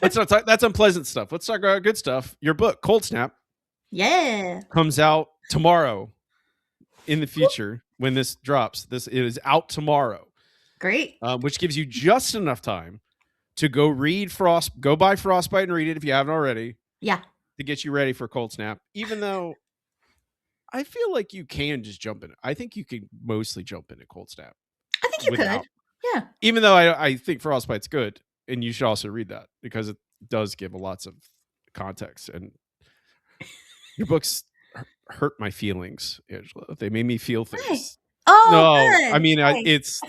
let's not talk. That's unpleasant stuff. Let's talk about good stuff. Your book, Cold Snap, Yeah. comes out tomorrow. In the future, when this drops, this it is out tomorrow, Great. which gives you just enough time to go buy Frostbite and read it if you haven't already, Yeah. to get you ready for Cold Snap. Even though I feel like you can just jump in it. I think you can mostly jump into Cold Snap I think you could. without. Yeah. Even though I think Frostbite's good, and you should also read that because it does give lots of context. And your books hurt my feelings, Angela. They made me feel Hi. things. Oh, No, I good. mean, Nice.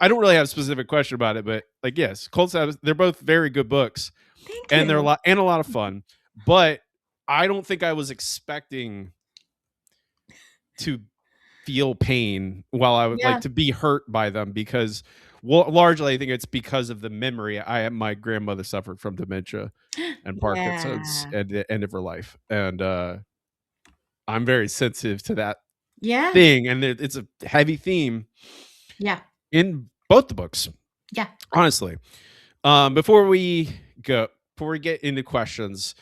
I don't really have a specific question about it, but like, yes, Cold Snap, they're both very good books, Thank and they're you. a lot of fun. But I don't think I was expecting to feel pain while I would like Yeah. to be hurt by them because, well, largely I think it's because of the memory. My grandmother suffered from dementia and Parkinson's Yeah. at the end of her life, and I'm very sensitive to that Yeah. thing, and it's a heavy theme Yeah. in both the books, Yeah. honestly. Before we get into questions,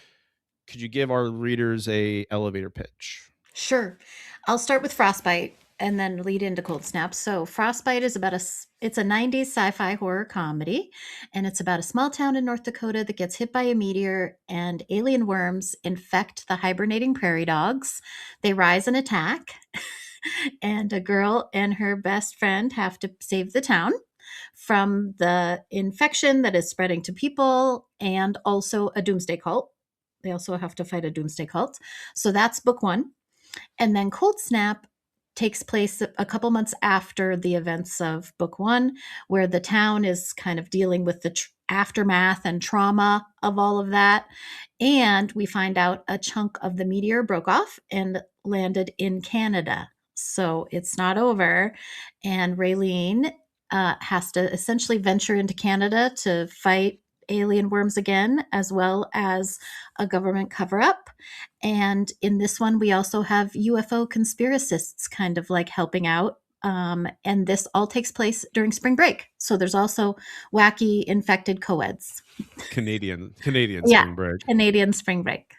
could you give our readers a elevator pitch? Sure. I'll start with Frostbite and then lead into Cold Snap. So Frostbite is about it's a 90s sci-fi horror comedy, and it's about a small town in North Dakota that gets hit by a meteor and alien worms infect the hibernating prairie dogs. They rise and attack, and a girl and her best friend have to save the town from the infection that is spreading to people and also a doomsday cult. They also have to fight a doomsday cult. So that's book 1. And then Cold Snap takes place a couple months after the events of book 1, where the town is kind of dealing with the aftermath and trauma of all of that. And we find out a chunk of the meteor broke off and landed in Canada. So it's not over. And Raylene has to essentially venture into Canada to fight alien worms again, as well as a government cover up. And in this one, we also have UFO conspiracists kind of like helping out. And this all takes place during spring break. So there's also wacky infected co-eds. Canadian Yeah, spring break, Canadian spring break,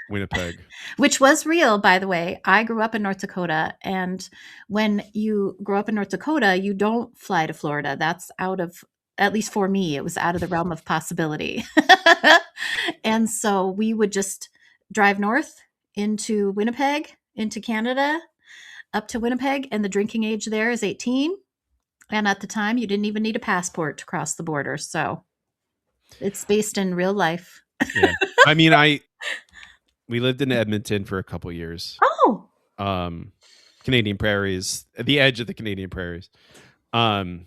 Winnipeg. which was real, by the way. I grew up in North Dakota. And when you grow up in North Dakota, you don't fly to Florida. That's out of, at least for me, it was out of the realm of possibility. And so we would just drive north into Winnipeg, into Canada, up to Winnipeg, and the drinking age there is 18. And at the time, you didn't even need a passport to cross the border. So it's based in real life. Yeah, I mean, we lived in Edmonton for a couple years. Oh, Um, Canadian prairies, at the edge of the Canadian prairies, and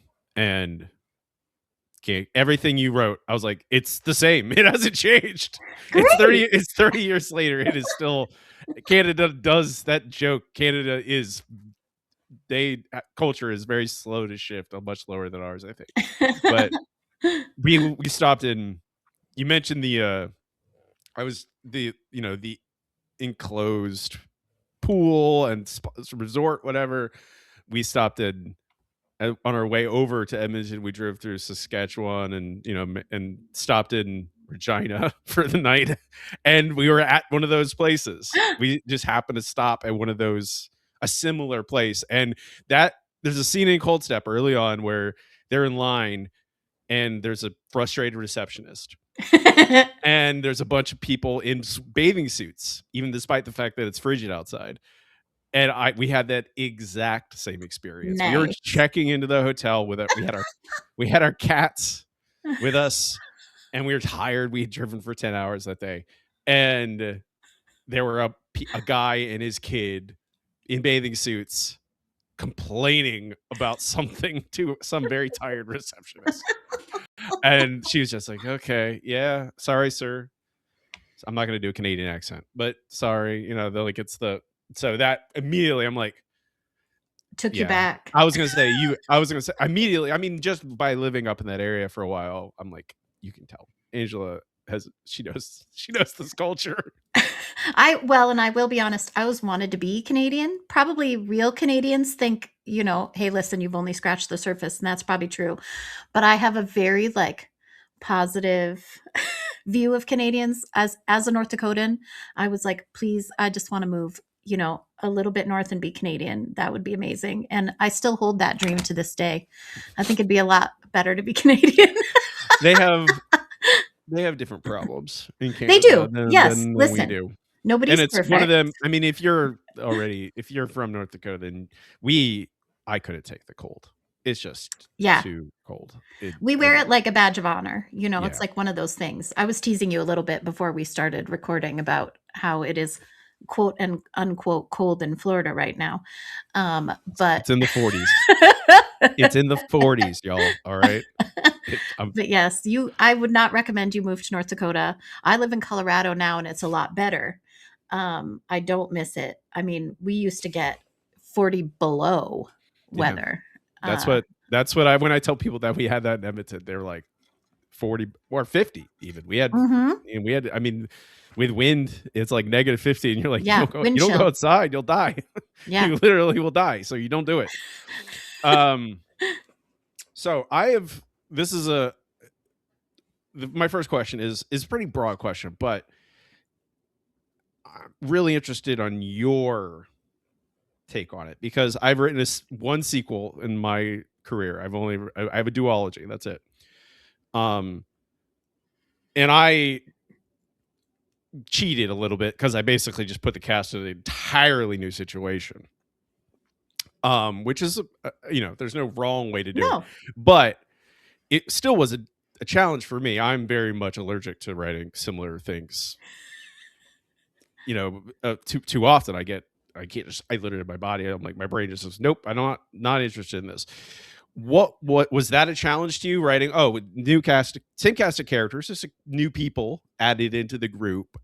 okay, everything you wrote, I was like, it's the same. It hasn't changed. It's great. 30 years later. It is still Canada does that joke. Canada is culture is very slow to shift, much slower than ours, I think. But we stopped in, you mentioned the I was the enclosed pool and resort, whatever. We stopped in on our way over to Edmonton. We drove through Saskatchewan and and stopped in Regina for the night, and we were at one of those places. We just happened to stop at one of those, a similar place, and that there's a scene in Cold Step early on where they're in line and there's a frustrated receptionist and there's a bunch of people in bathing suits, even despite the fact that it's frigid outside. And we had that exact same experience. We were Nice. checking into the hotel with it. We had our cats with us, and we were tired. We had driven for 10 hours that day, and there were a guy and his kid in bathing suits complaining about something to some very tired receptionist. And she was just like, "Okay, yeah, sorry, sir." I'm not going to do a Canadian accent, but sorry, they're like, it's the, so that immediately I'm like, Took you yeah, back. I was going to say immediately, I mean, just by living up in that area for a while, I'm like, you can tell Angela she knows this culture. And I will be honest, I always wanted to be Canadian. Probably real Canadians think, hey, listen, you've only scratched the surface, and that's probably true. But I have a very like positive view of Canadians as a North Dakotan. I was like, please, I just want to move, a little bit north and be Canadian. That would be amazing. And I still hold that dream to this day. I think it'd be a lot better to be Canadian. They have they have different problems in They Canada do. than Yes. than we Listen, do. And nobody's it's one of perfect. them. I mean, if you're from North Dakota, then I couldn't take the cold. It's just Yeah. too cold. We wear And it like a badge of honor. It's yeah, like one of those things. I was teasing you a little bit before we started recording about how it is quote and unquote cold in Florida right now. But it's in the 40s. It's in the 40s, y'all. All right. but yes, I would not recommend you move to North Dakota. I live in Colorado now and it's a lot better. I don't miss it. I mean, we used to get 40 below Yeah. weather. That's Uh, what when I tell people that we had that in Edmonton, they're like 40 or 50 even. mhm. I mean, with wind, it's like -50 and you're like, Yeah, wind you don't go chill. outside, you'll die. Yeah. You literally will die, so you don't do it. Um, so I have this is a my first question is a pretty broad question, but I'm really interested on your take on it because I've written this one sequel in my career. I have a duology. That's it. Um, and I cheated a little bit because I basically just put the cast in an entirely new situation. Which is there's no wrong way to do it, No. but it still was a challenge for me. I'm very much allergic to writing similar things. Too often I can't just I literally my body. I'm like my brain just says nope. I'm not interested in this. What was that a challenge to you writing? Oh, new cast, same cast of characters, just new people added into the group,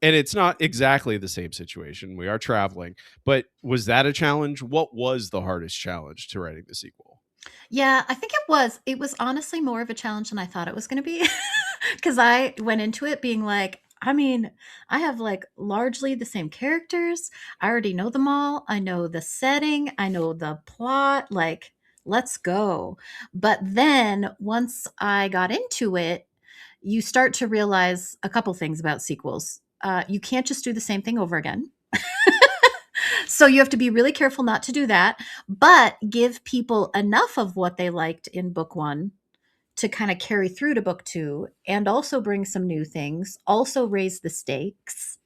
and it's not exactly the same situation. We are traveling, but was that a challenge? What was the hardest challenge to writing the sequel? Yeah, I think it was. It was honestly more of a challenge than I thought it was gonna be, because I went into it being like, I mean, I have, like, largely the same characters. I already know them all. I know the setting. I know the plot, like, let's go. But then once I got into it, you start to realize a couple things about sequels. You can't just do the same thing over again. So you have to be really careful not to do that, but give people enough of what they liked in book 1 to kind of carry through to book 2 and also bring some new things, also raise the stakes.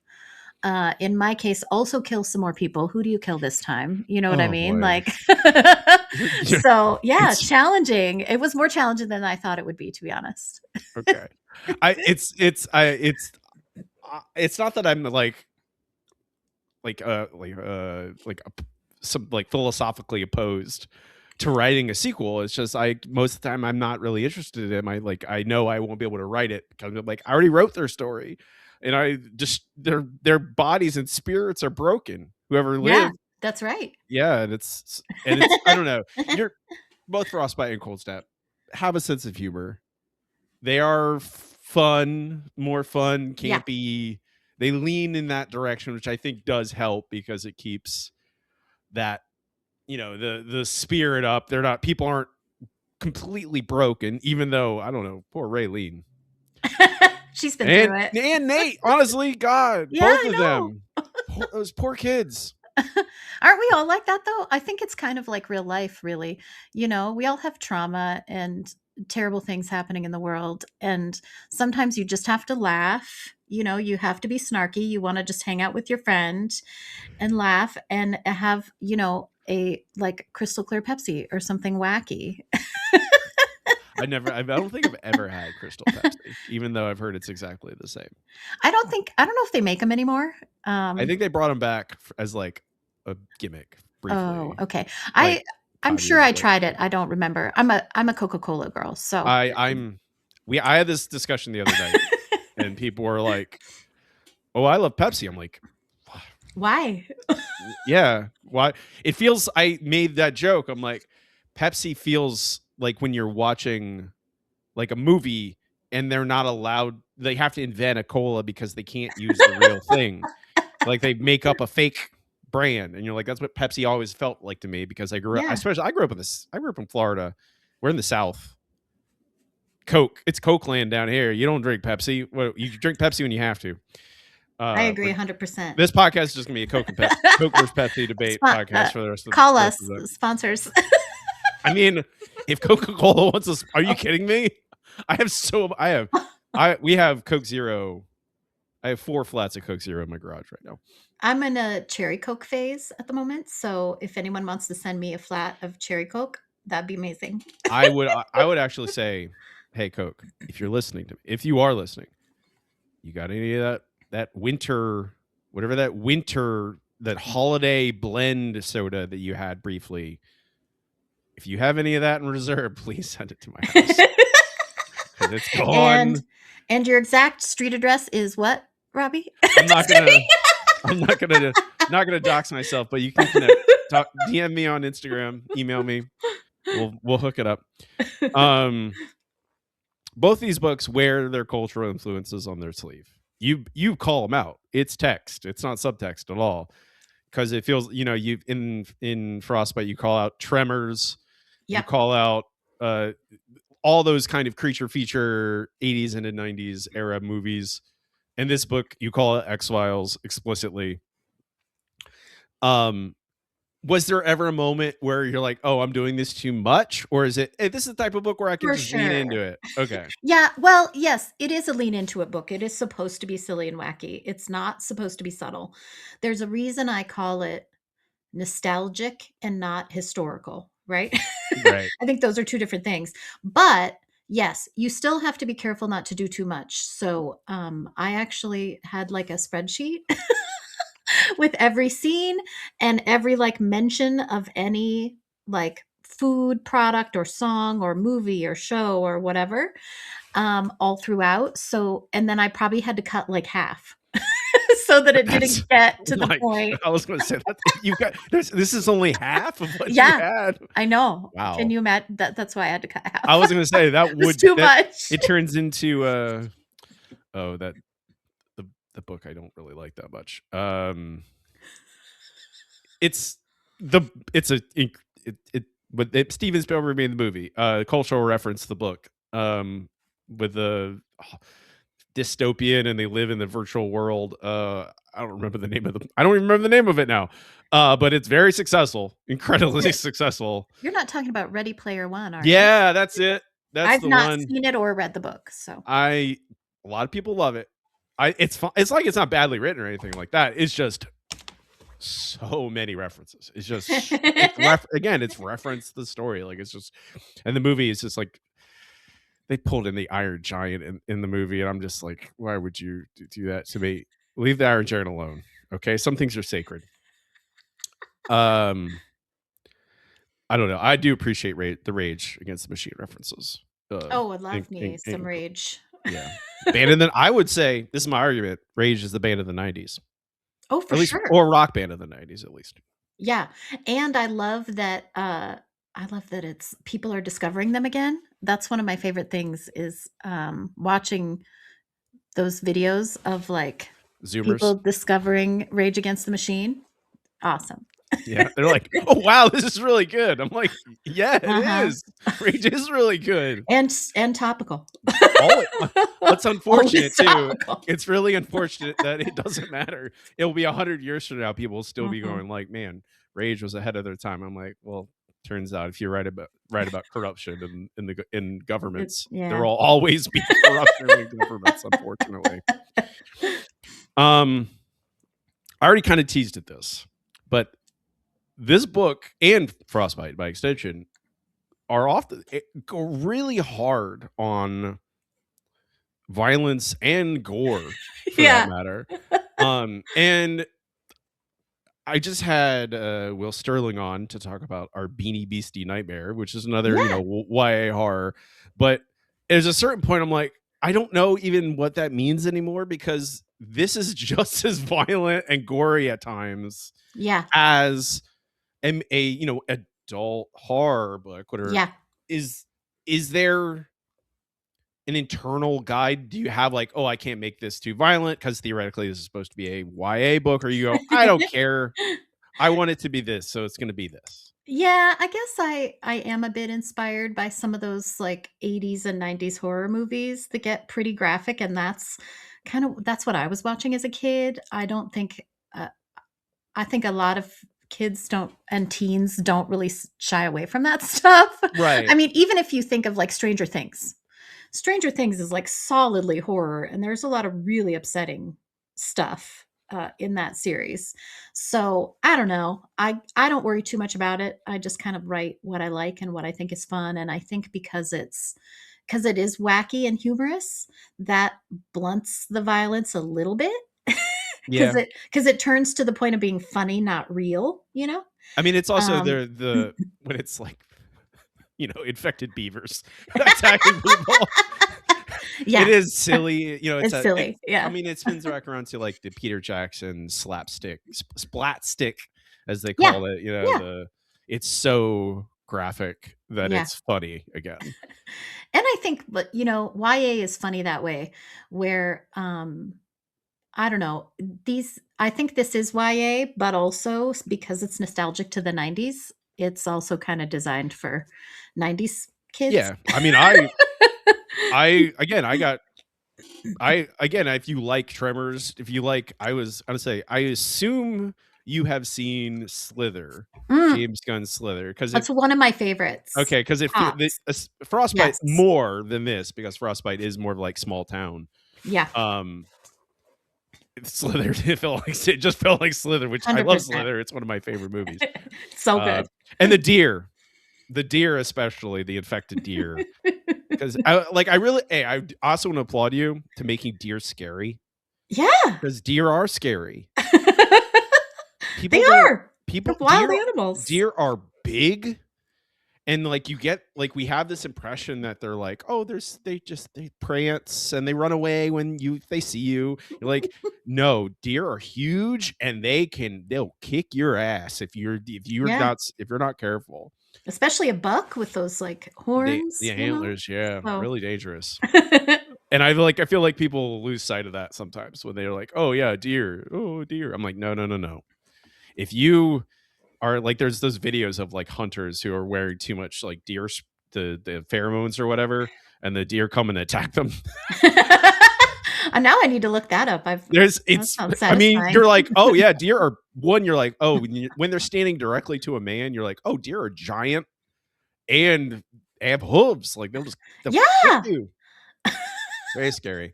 In my case, also kill some more people. Who do you kill this time? You know what I Oh mean? boy. Like, so yeah, It's challenging. It was more challenging than I thought it would be, to be honest. okay. It's not that I'm some like philosophically opposed to writing a sequel. It's just most of the time I'm not really interested in it. I know I won't be able to write it because I'm like I already wrote their story, and I just their bodies and spirits are broken. Whoever Yeah, lived, that's right. yeah, and it's I don't know. You're both Frostbite and Cold Snap have a sense of humor. They are fun, more fun, Yeah. campy. They lean in that direction, which I think does help because it keeps that the spirit up. People aren't completely broken, even though I don't know, poor Raylene She's been and through it. Nate. Honestly, God, Yeah, both I of know. them, those poor kids. Aren't we all like that though? I think it's kind of like real life, really. We all have trauma and terrible things happening in the world. And sometimes you just have to laugh. You have to be snarky. You want to just hang out with your friend and laugh and have, a like crystal clear Pepsi or something wacky. I don't think I've ever had Crystal Pepsi, even though I've heard it's exactly the same. I don't know if they make them anymore. I Um, think they brought them back as like a gimmick oh, briefly, okay. like I'm 5 sure years I ago. tried it. I don't remember. I'm a Coca-Cola girl, so I had this discussion the other night, and people were like, "Oh, I love Pepsi." I'm like, why? "Yeah, why?" It feels. I made that joke. I'm like, Pepsi feels like when you're watching like a movie and they're not allowed. They have to invent a cola because they can't use the real thing. Like they make up a fake brand, and you're like, that's what Pepsi always felt like to me because I grew up. Yeah. Especially, I grew up in Florida. We're in the South. Coke. It's Coke land down here. You don't drink Pepsi. Well, you drink Pepsi when you have to. I agree We're 100%. This podcast is just gonna be a Coke versus Pepsi debate Spo podcast for the rest of Call us, the. sponsors. I mean, if Coca-Cola wants us, are you Oh, kidding me? We have Coke Zero. I have 4 flats of Coke Zero in my garage right now. I'm in a cherry Coke phase at the moment, so if anyone wants to send me a flat of cherry Coke, that'd be amazing. I would actually say, hey Coke, if you're listening to me, if you are listening, you got any of that winter, whatever that holiday blend soda that you had briefly? If you have any of that in reserve, please send it to my house because it's And gone. and your exact street address is what, Robbie? I'm not Just gonna kidding. not gonna dox myself, but you can connect. DM me on Instagram, email me. We'll hook it up. Um, both these books wear their cultural influences on their sleeve. You call them out. It's text. It's not subtext at all. Because it feels, you in Frostbite, you call out tremors, you Yep, call out all those kind of creature feature 80s into 90s era movies. In this book, you call it X-Files explicitly. Um, was there ever a moment where you're like, oh, I'm doing this too much? Or is it, hey, this is the type of book where I can for just lean into sure. it? Okay. Yeah, well, yes, it is a lean into it book. It is supposed to be silly and wacky. It's not supposed to be subtle. There's a reason I call it nostalgic and not historical, right? Right. I think those are 2 different things. But yes, you still have to be careful not to do too much. So, I actually had like a spreadsheet with every scene and every like mention of any like food product or song or movie or show or whatever, all throughout. So, and then I probably had to cut like half so that it That's didn't get to the like, point. I was going to say that you got this is only half of what you Yeah, had. I know. Can Wow. you imagine that? That's why I had to cut I half. was going to say It's too that much. it turns into oh, that the book I don't really like that much. It's the it's a it but Steven Spielberg made the movie. Cultural reference to the book. With the dystopian and they live in the virtual world. I don't remember the name of the. I don't even remember the name of it now. But it's very successful, incredibly You're successful. you're not talking about Ready Player One, are you? Yeah, that's it. That's I've the not one. seen it or read the book, so A lot of people love it. It's fun. It's like it's not badly written or anything like that. It's just so many references. It's just again, it's reference the story. Like it's just, and the movie is just like they pulled in the Iron Giant in the movie, and I'm just like, why would you do that to me? Leave the Iron Giant alone. Okay, some things are sacred. Um, I don't know. I do appreciate the Rage Against the Machine references. Oh, I love me some Rage. Yeah, band of the. I would say this is my argument. Rage is the band of the '90s, Oh, for at least, sure. or rock band of the '90s, at least. Yeah, and I love that it's people are discovering them again. That's one of my favorite things is, watching those videos of, like, Zoomers. people discovering Rage Against the Machine. Awesome. Yeah, they're like, "Oh wow, this is really good." I'm like, "Yeah, it Uh-huh. is. Rage is really good." And topical. All what's unfortunate Always too, topical. it's really unfortunate that it doesn't matter. It'll be 100 years from now, people will still be Mhm. going like, "Man, Rage was ahead of their time." I'm like, "Well, turns out if you're right about corruption in It governments, there yeah. will always be corruption in governments, unfortunately." Um, I already kind of teased at this, but this book and Frostbite by extension are often go really hard on violence and gore for that Yeah. matter. And I just had Will Sterling on to talk about our Beanie Beastie Nightmare, which is another, Yeah. YA horror. But there's a certain point I'm like, I don't know even what that means anymore because this is just as violent and gory at times Yeah. as adult horror book. Whatever Yeah. is is there an internal guide? Do you have like, oh, I can't make this too violent because theoretically this is supposed to be a YA book, or you go, I don't care. I want it to be this, so it's gonna be this. Yeah, I guess I am a bit inspired by some of those, like, 80s and 90s horror movies that get pretty graphic, and that's what I was watching as a kid. Uh I think a lot of kids don't and teens don't really shy away from that stuff. I Right. mean, even if you think of, like, Stranger Things. Stranger Things is, like, solidly horror, and there's a lot of really upsetting stuff, in that series. So, I don't know. I don't worry too much about it. I just kind of write what I like and what I think is fun, and I think because it is wacky and humorous, that blunts the violence a little bit. Yeah. Because it turns to the point of being funny, not real, you know? I mean, it's also Um the when it's like, infected beavers attacking people. It Yeah, is silly, it's silly, I yeah. mean, it spins back around to, like, the Peter Jackson splat stick, as they Yeah, call it, yeah, it's so graphic that yeah. it's funny again. And I think but, YA is funny that way, where, I don't know, these I think this is YA, but also because it's nostalgic to the '90s, it's also kinda designed for '90s kids. Yeah, I mean, I again, I got I again, if you like Tremors, if you like I was say, I assume you have seen Slither, Mm, James Gunn's Slither, because that's one of my favorites. because it feel the Tops. Frostbite Yes. more than this, because Frostbite is more of like small town. Yeah, Um, Slither, it just felt like Slither, which I love 100%. Slither. It's one of my favorite movies. So Uh, good. and the deer, especially the infected deer, because I really, hey, I also want to applaud you to making deer scary, Yeah. because deer are scary. They People don't are. They're people wild animals. deer are big, and like you get like we have this impression that they're like, oh, they prance and they run away when they see you. You're like, no, deer are huge, and they'll kick your ass Yeah, if you're not careful. especially a buck with those, like, The horns, antlers, yeah, so really dangerous. And I feel like people lose sight of that sometimes when they're like, oh yeah, deer, oh deer. I'm like, no, no, no, no. If you are like, there's those videos of like hunters who are wearing too much like the pheromones or whatever, and the deer come and attack them. Now I need to look that up. That sounds I mean, satisfying. you're like, oh yeah, deer are one. You're like, oh, when they're standing directly to a man, you're like, oh, deer are giant and they have hooves. Like they'll kick Yeah! you. Very scary.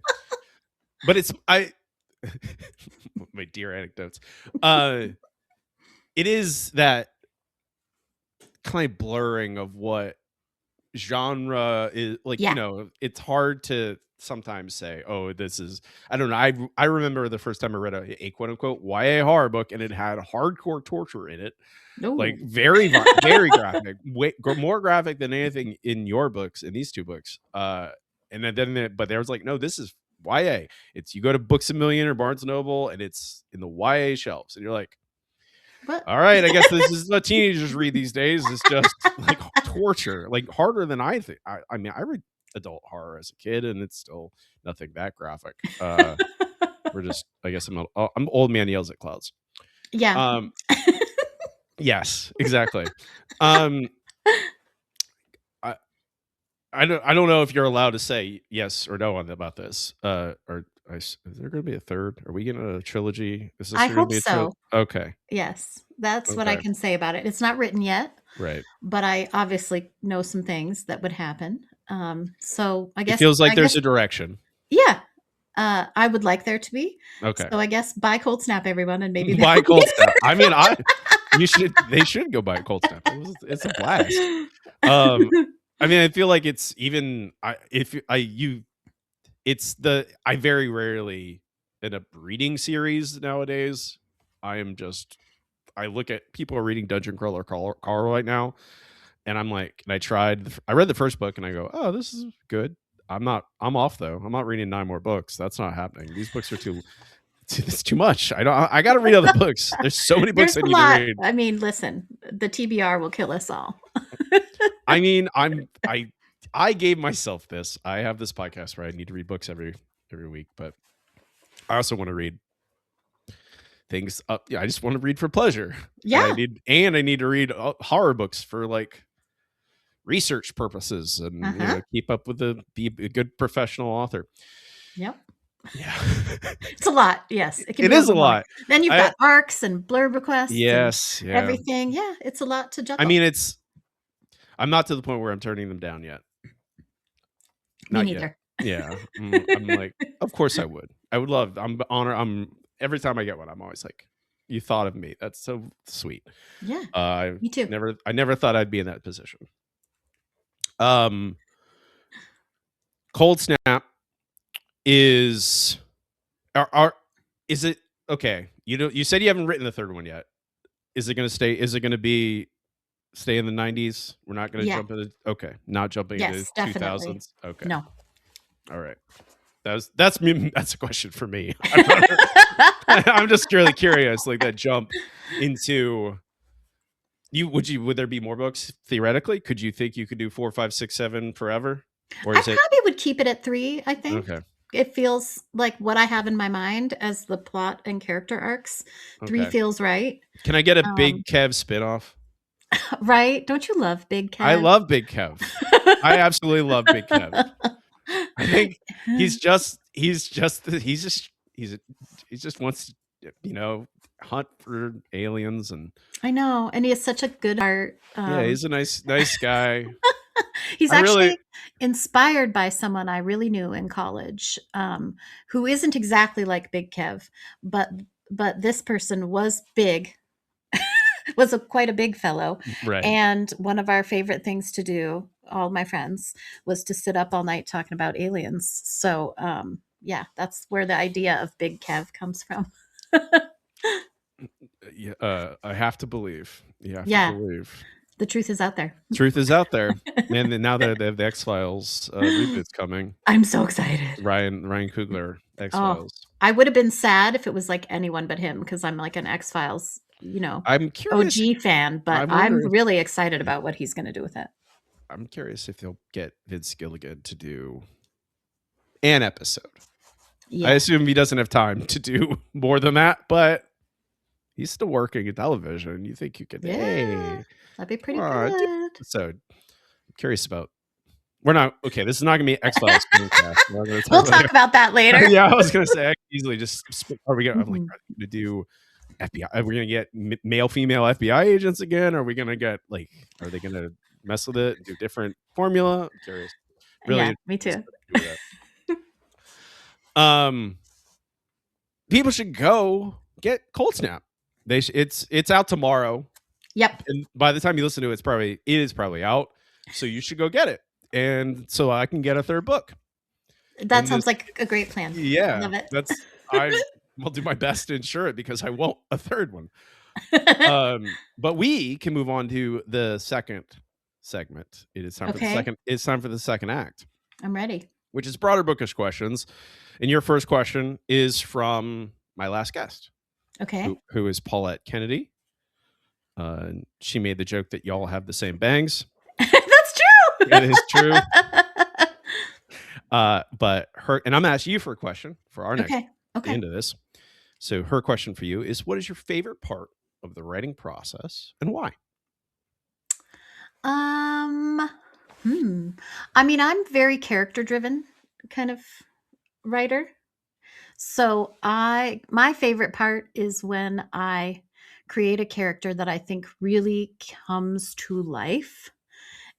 But it's I my deer anecdotes. Uh, it is that kind of blurring of what genre is like, Yeah. it's hard to sometimes say, oh, this is, I don't know. I remember the first time I read a quote unquote YA horror book, and it had hardcore torture in it, like No. very graphic, more graphic than anything in your books, in these two books. And but there was like, no, this is YA. It's, you go to Books a Million or Barnes and Noble, and it's in the YA shelves, and you're like, What? all right, I guess this is what teenagers read these days. It's just like torture, like harder than I think. I mean, I read adult horror as a kid, and it's still nothing that graphic. We're just, I guess I'm old man yells at clouds. Yeah. Um, yes, exactly. Um, I I don't know if you're allowed to say yes or no on about this. Is there going to be a third? Are we getting a trilogy? Is this I going to hope be a trilogy? so. Okay, Yes. That's what I okay, can say about it. It's not written yet, right. but I obviously know some things that would happen. So It feels like I guess there's a direction. yeah, I would like there to be. Okay. So I guess buy Cold Snap, everyone, and maybe Buy that'll be Cold Snap. I mean, they should go buy Cold Snap. It's a blast. Um, I mean, I feel like it's even I if I you it's the I very rarely end up reading series nowadays. I am just I look at people are reading Dungeon Crawler Carl right now, and I'm like, and I read the first book, and I go, oh, this is good. I'm off though. I'm not reading 9 more books. That's not happening. These books are too it's too much. I got to read other books. There's so many books There's I a need to lot. read. I mean, listen, the TBR will kill us all. I mean, I gave myself this. I have this podcast where I need to read books every week, but I also want to read things up. Yeah, I just want to read for pleasure, and Yeah. I need to read horror books for like research purposes, and Uh-huh. keep up with be a good professional author. Yep. Yeah, It's a lot. Yes, it can it be a is a little more. lot. Then you've I got arcs and blurb requests and Yes, yeah. everything. Yeah, it's a lot to I juggle. mean, I'm not to the point where I'm turning them down yet. Me Not yet. neither. Yeah, I'm like, of course I would. I would love. I'm honor. I'm every time I get one, I'm always like, you thought of me. That's so sweet. Yeah, Uh, me too. I never thought I'd be in that position. Um, Cold Snap is are is it okay? You said you haven't written the third one yet. Is it going to stay? Is it going to be stay in the 90s? We're not going to Yeah. jump into okay, not jumping into Yes, definitely. 2000s. Okay, No. all right. That's me. That's a question for me. I'm just really curious, like that jump into would there be more books theoretically? Could you think you could do 4, 5, 6, 7 forever, or I is it probably would keep it at 3, I think. okay? It feels like what I have in my mind as the plot and character arcs. 3 Okay. feels right. Can I get a Big Um, Kev spinoff? right? Don't you love Big I Kev? love Big Kev. I absolutely love Big Kev. I think he just wants to, hunt for aliens and I know, and he has such a good heart. yeah, he's a nice guy. He's I really actually inspired by someone I really knew in college, who isn't exactly like Big Kev, but this person was big, was quite a big fellow, right. and one of our favorite things to do, all my friends, was to sit up all night talking about aliens. So, yeah, that's where the idea of Big Kev comes from. Yeah, I have to believe. You have to Yeah, believe. the truth is out there. Truth is out there. Man, now that they have the X-Files reboot's coming. I'm so excited. Ryan Coogler Oh, X-Files. I would have been sad if it was like anyone but him because I'm like an X-Files, I'm curious. OG fan, but I I'm wonder if really excited about what he's gonna do with it. I'm curious if they'll get Vince Gilligan to do an episode. I Yeah. assume he doesn't have time to do more than that, but he's still working in television. You think you could, Yeah. hey, That'd be come pretty on, do an good. episode. I'm curious about. We're not okay. This is not gonna be X Files screencast. We're not gonna We'll talk about talk about that later. yeah, I was gonna say I could easily just. Are we gonna? I'm like, Mhm. are they gonna do FBI? Are we gonna get male, female FBI agents again? Are we gonna get like? Are they gonna mess with it and do different formula? I'm curious. Really Yeah, interested me to see too. what they do with that. People should go get Cold Snap. It's out tomorrow, Yep. and by the time you listen to it, it is probably out. So you should go get it, and so I can get a third book. That And sounds this, like a great plan. yeah, Love it. I will do my best to ensure it because I won't a third one. But we can move on to the second segment. It is time for the Okay, second. It's time for the second act, I'm ready. which is broader bookish questions. And your first question is from my last guest, Okay. who is Paulette Kennedy. She made the joke that y'all have the same bangs. That's true. It is true. But and I'm gonna ask you for a question for our next Okay. Okay. into this. So her question for you is, what is your favorite part of the writing process and why? Um, hmm. I mean, I'm very character driven kind of writer. So my favorite part is when I create a character that I think really comes to life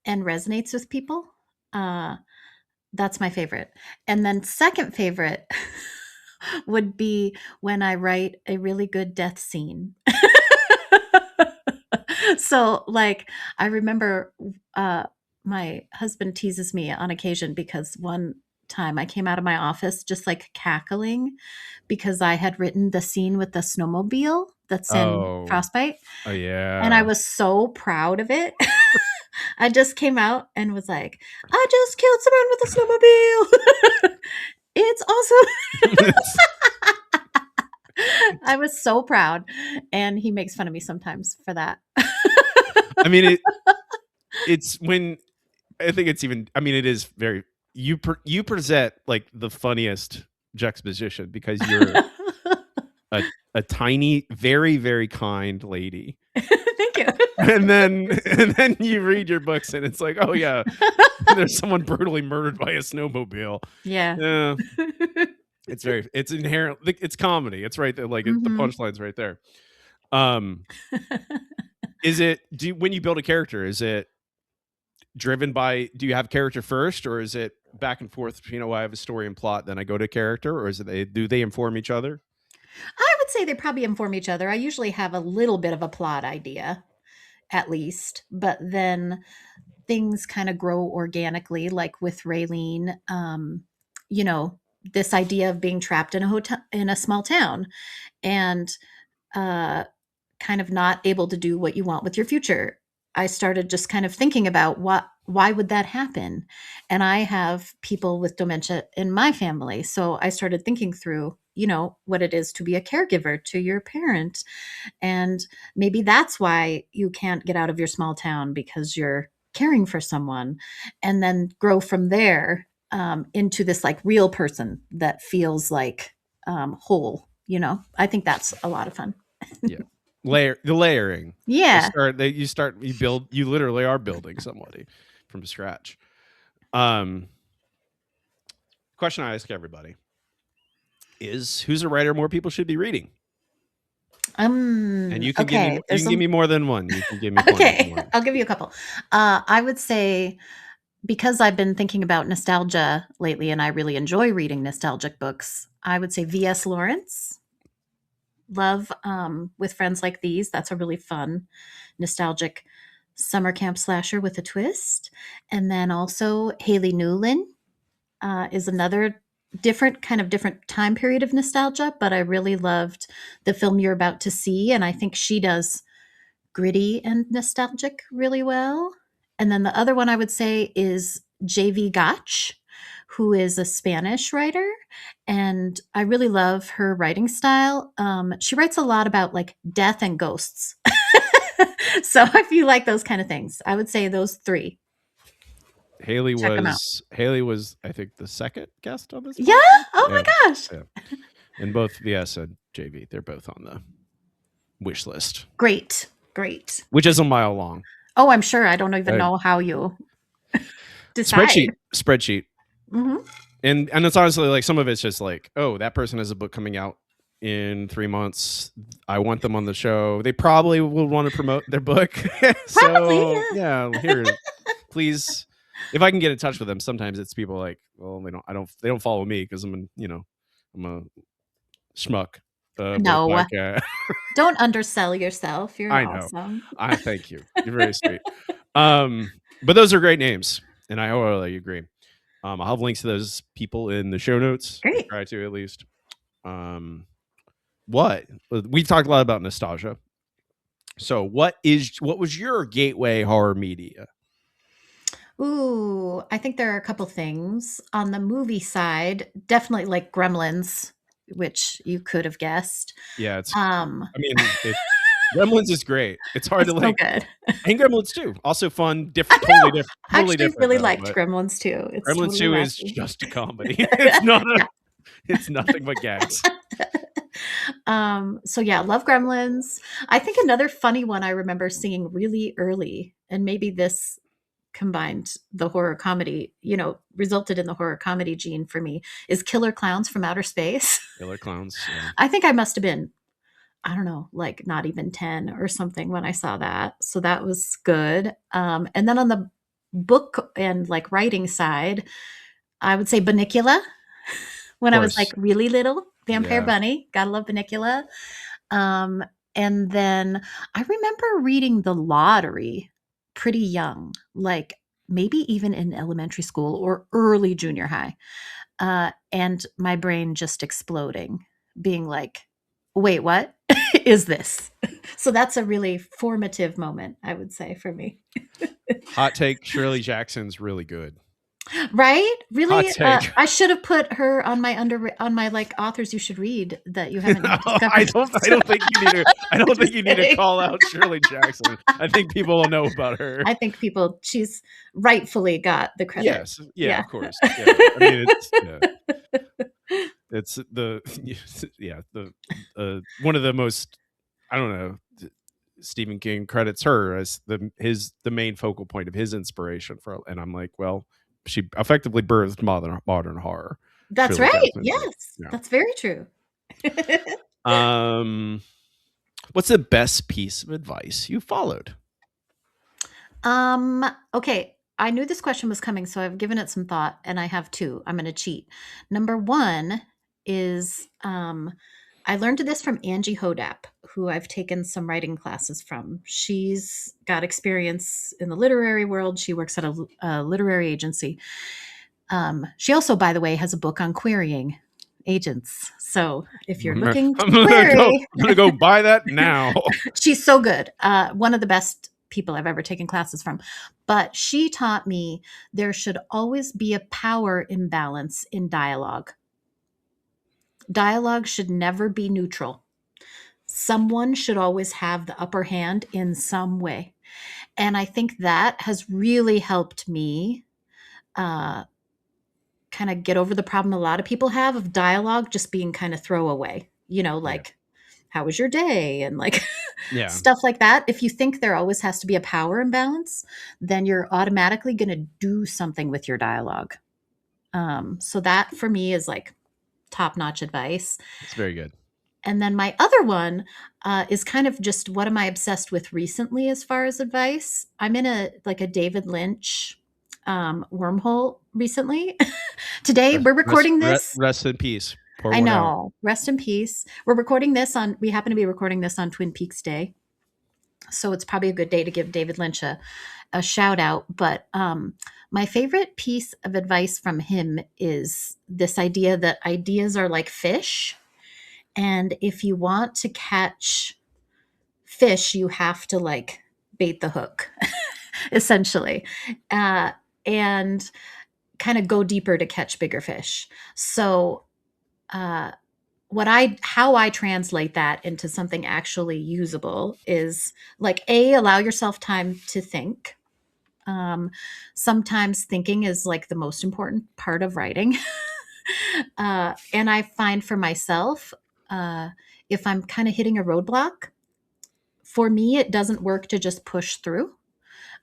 and resonates with people. Uh, that's my favorite. And then second favorite would be when I write a really good death scene. So, like, I remember, my husband teases me on occasion because one time I came out of my office just, like, cackling because I had written the scene with the snowmobile that's in Oh, Frostbite, oh and I yeah. was so proud of it. I just came out and was like, "I just killed someone with a snowmobile. It's awesome." I was so proud, and he makes fun of me sometimes for that. I mean it's when I think it's even I mean it is very you present like the funniest juxtaposition because a a tiny, very, very kind lady. Thank you. And then you read your books and it's like, oh yeah, there's someone brutally murdered by a snowmobile. Yeah. Yeah, it's inherent. It's comedy. It's right there. Like the Mhm. punchline's right there. Um, is it when you build a character? Is it driven by? Do you have character first, or is it back and forth? I have a story and plot, then I go to character, or is it do they inform each other? I would say they probably inform each other. I usually have a little bit of a plot idea, at least, but then things kind of grow organically, like with Raylene. You know, this idea of being trapped in a hotel in a small town, and uh, kind of not able to do what you want with your future. I started just kind of thinking about why would that happen? And I have people with dementia in my family. So I started thinking through, what it is to be a caregiver to your parent. And maybe that's why you can't get out of your small town, because you're caring for someone, and then grow from there into this like real person that feels like whole. I think that's a lot of fun. Yeah, the layering. Yeah. You build. You literally are building somebody from scratch. Um, Question I ask everybody is, who's a writer more people should be reading? And you can give me Okay. you There's can give some me more than one. You can give me plenty Okay, more. I'll give you a couple. I would say, because I've been thinking about nostalgia lately and I really enjoy reading nostalgic books, I would say V.S. Lawrence. Love With Friends Like These. That's a really fun, nostalgic summer camp slasher with a twist. And then also Haley Newlin is another different time period of nostalgia, but I really loved the film you're about to see. And I think she does gritty and nostalgic really well. And then the other one I would say is J.V. Gotch, who is a Spanish writer. And I really love her writing style. She writes a lot about like death and ghosts. So if you like those kind of things, I would say those three. Check them out. Haley was, I think, the second guest on this Yeah. podcast. Oh Yeah, my gosh. yeah. And both VS and JV, they're both on the wish list, Great. Great. which is a mile long. Oh, I'm sure. I don't even Uh, know how you decide. Spreadsheet. Hmm. And it's honestly like, some of it's just like, oh, that person has a book coming out in 3 months. I want them on the show. They probably will want to promote their book. Probably. So Yeah. yeah, here, please. If I can get in touch with them, sometimes it's people like, well, they don't follow me because I'm a schmuck. But No, like, don't undersell yourself. You're I know. awesome. I thank you. You're very sweet. But those are great names, and I wholly agree. I'll have links to those people in the show notes. I Great. try to, at least. What we talked a lot about nostalgia. So, what was your gateway horror media? Ooh, I think there are a couple things. On the movie side, definitely like Gremlins, which you could have guessed. Yeah, it's. Um, I mean, Gremlins is great. It's hard it's to so like, good. and Gremlins too. Also fun, I different, know. I totally actually different really though. liked But Gremlins too. It's Gremlins totally 2 is wacky. just a comedy. It's not a. Yeah. It's nothing but gags. So yeah, love Gremlins. I think another funny one I remember seeing really early, and maybe this combined the horror comedy, resulted in the horror comedy gene for me, is Killer Clowns from Outer Space. Killer Clowns. Yeah. I think I must have been, I don't know, like not even 10 or something when I saw that. So that was good. And then on the book and like writing side, I would say Bunnicula. Of When I was like course. really little, Vampire Yeah. Bunny, gotta love Bunnicula. Um, and then I remember reading The Lottery pretty young, like maybe even in elementary school or early junior high. And my brain just exploding, being like, wait, what is this? So that's a really formative moment, I would say, for me. Hot take: Shirley Jackson's really good. Right? Hot Really? take. I should have put her on my like authors you should read that you haven't yet discovered. I don't think you need to. I don't think Just you need to kidding. call out Shirley Jackson. I think people will know about her. I think she's rightfully got the credit. Yes. Yeah. Yeah. Of course. Yeah. I mean, it's. Yeah. It's the yeah, the one of the most, I don't know, Stephen King credits her as the main focal point of his inspiration for, and I'm like, well, she effectively birthed modern horror. She That's really right. definitely did. Yes, Yeah. that's very true. Um, what's the best piece of advice you followed? Okay, I knew this question was coming, so I've given it some thought, and I have 2. I'm gonna cheat. Number 1 is, I learned this from Angie Hodap, who I've taken some writing classes from. She's got experience in the literary world. She works at a literary agency. She also, by the way, has a book on querying agents. So if you're looking to query, I'm gonna go buy that now. she's so good. One of the best people I've ever taken classes from. But she taught me there should always be a power imbalance in dialogue. Dialogue should never be neutral. Someone should always have the upper hand in some way. And I think that has really helped me uh, kind of get over the problem a lot of people have of dialogue just being kind of throwaway, Yeah. like, how was your day? And like Yeah. stuff like that. If you think there always has to be a power imbalance, then you're automatically going to do something with your dialogue. So that for me is like top notch advice. It's very good. And then my other one is kind of just what am I obsessed with recently as far as advice? I'm in a David Lynch wormhole recently. Today we're recording this. Rest in peace. Pour I one out. know. Rest in peace. We happen to be recording this on Twin Peaks Day. So it's probably a good day to give David Lynch a shout out. But my favorite piece of advice from him is this idea that ideas are like fish. And if you want to catch fish, you have to like bait the hook, essentially, and kind of go deeper to catch bigger fish. So, uh, how I translate that into something actually usable is like allow yourself time to think. Um, Sometimes thinking is like the most important part of writing. And I find for myself, uh, if I'm kind of hitting a roadblock, for me, it doesn't work to just push through.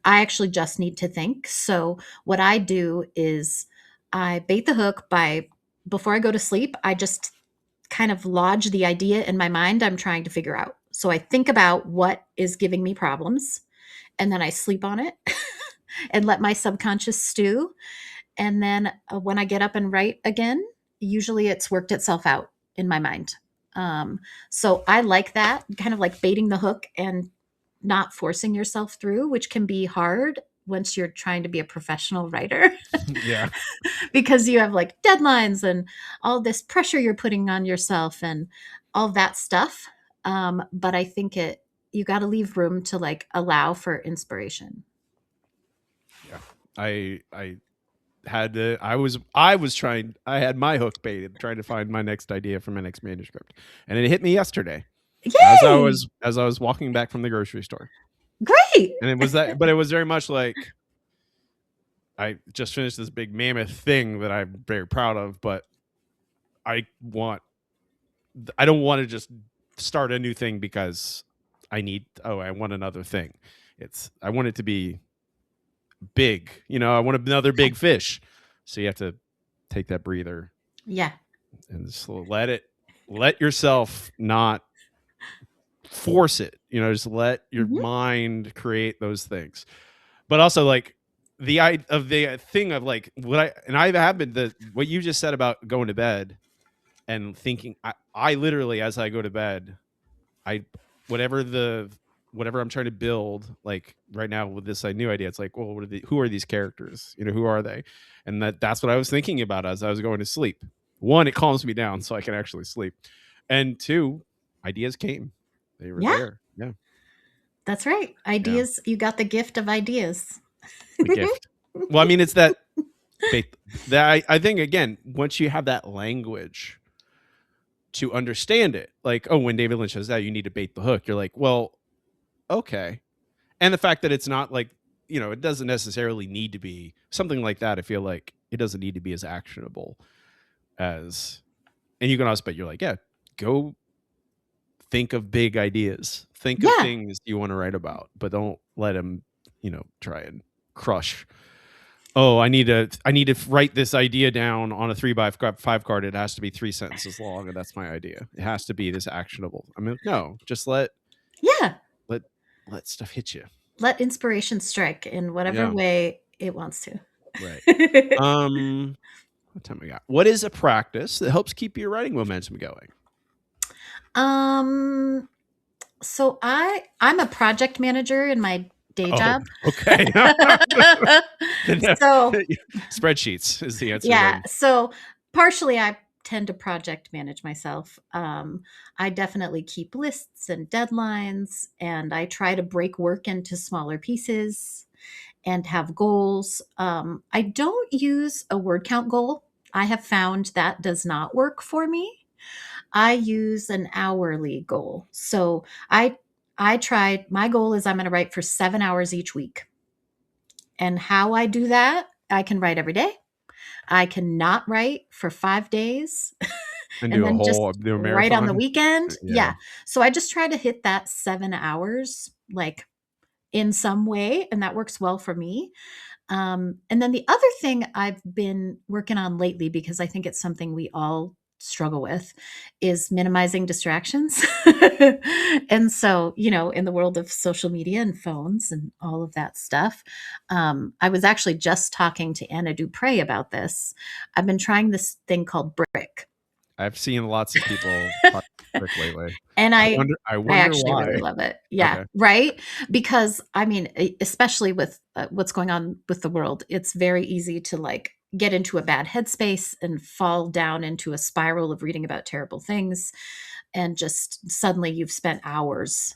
I actually just need to think. So, what I do is I bait the hook by before I go to sleep, I just kind of lodge the idea in my mind I'm trying to figure out. So, I think about what is giving me problems and then I sleep on it and let my subconscious stew. And then when I get up and write again, usually it's worked itself out in my mind. So I like that kind of like baiting the hook and not forcing yourself through, which can be hard once you're trying to be a professional writer Yeah. because you have like deadlines and all this pressure you're putting on yourself and all that stuff. But I think you got to leave room to like allow for inspiration. Yeah. I had to, I was trying, I had my hook baited trying to find my next idea for my next manuscript. And it hit me yesterday Yay! as I was walking back from the grocery store. Great. And it was that, but it was very much like I just finished this big mammoth thing that I'm very proud of, but I want I don't want to just start a new thing because I want another thing. I want it to be big. I want another Yeah. big fish. So you have to take that breather Yeah. and just let yourself not force it. Just let your Mhm. mind create those things. But also like the thing of like I have been what you just said about going to bed and thinking I literally as I go to bed, I whatever whatever I'm trying to build, like right now with this new idea, it's like, well, who are these characters? Who are they? And that's what I was thinking about as I was going to sleep. One, it calms me down so I can actually sleep. And two, ideas came. They were Yeah, there. Yeah. that's right. Yeah. Ideas, you got the gift of ideas. The gift. Well, I mean, it's that I think again, once you have that language to understand it, like, oh, when David Lynch says that you need to bait the hook, you're like, well, okay. And the fact that it's not like, it doesn't necessarily need to be something like that. I feel like it doesn't need to be as actionable as and you can also, but you're like, yeah, go think of big ideas, think of Yeah. things you want to write about, but don't let them, try and crush. Oh, I need to write this idea down on a 3x5 card. It has to be 3 sentences long, and that's my idea. It has to be this actionable. I mean, no, just Yeah. let let stuff hit you. Let inspiration strike in whatever Yeah, way it wants to. right. Um, what time we got? What is a practice that helps keep your writing momentum going? um So I'm a project manager in my day Oh, job. okay. So, Spreadsheets is the answer yeah, then. so partially I tend to project manage myself. I definitely keep lists and deadlines, and I try to break work into smaller pieces and have goals. I don't use a word count goal. I have found that does not work for me. I use an hourly goal. So I tried my goal is I'm going to write for 7 hours each week. And how I do that, I can write every day. I cannot write for 5 days And and do a then whole just do a write on the marathon. weekend. Yeah. Yeah. So I just try to hit that 7 hours like in some way, and that works well for me. And then the other thing I've been working on lately, because I think it's something we all struggle with, is minimizing distractions. And so, in the world of social media and phones and all of that stuff, I was actually just talking to Anna Dupre about this. I've been trying this thing called Brick. I've seen lots of people talk Brick lately. And I I wonder I I wonder actually really why. love it. Yeah, Okay. right? Because, I mean, especially with, what's going on with the world, it's very easy to, like, get into a bad headspace and fall down into a spiral of reading about terrible things, and just suddenly you've spent hours,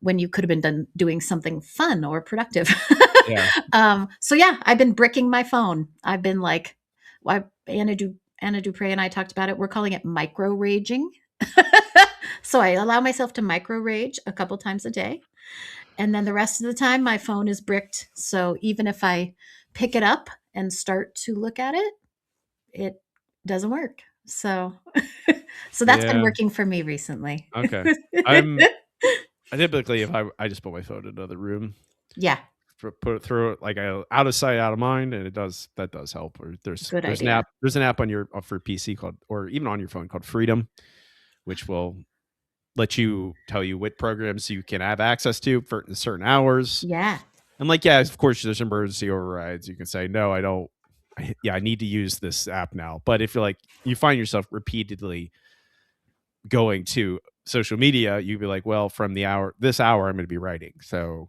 when you could have been done doing something fun or productive. Yeah. So yeah, I've been bricking my phone. I've been like, Anna Dupre and I talked about it. We're calling it micro raging. So I allow myself to micro rage a couple times a day. And then the rest of the time, my phone is bricked. So even if I pick it up and start to look at it, it doesn't work. So, so that's been Yeah. working for me recently. Okay. I'm I typically, if I just put my phone in another room, Yeah, put it through it, like, out of sight, out of mind, and that does help. Or good there's an app idea. on your for PC called, or even on your phone, called Freedom, which will let you tell you what programs you can have access to for certain hours. Yeah. And, like, yeah, of course, there's emergency overrides. You can say, no, I don't. Yeah, I need to use this app now. But if you're like, you find yourself repeatedly going to social media, you'd be like, well, from this hour, I'm going to be writing. So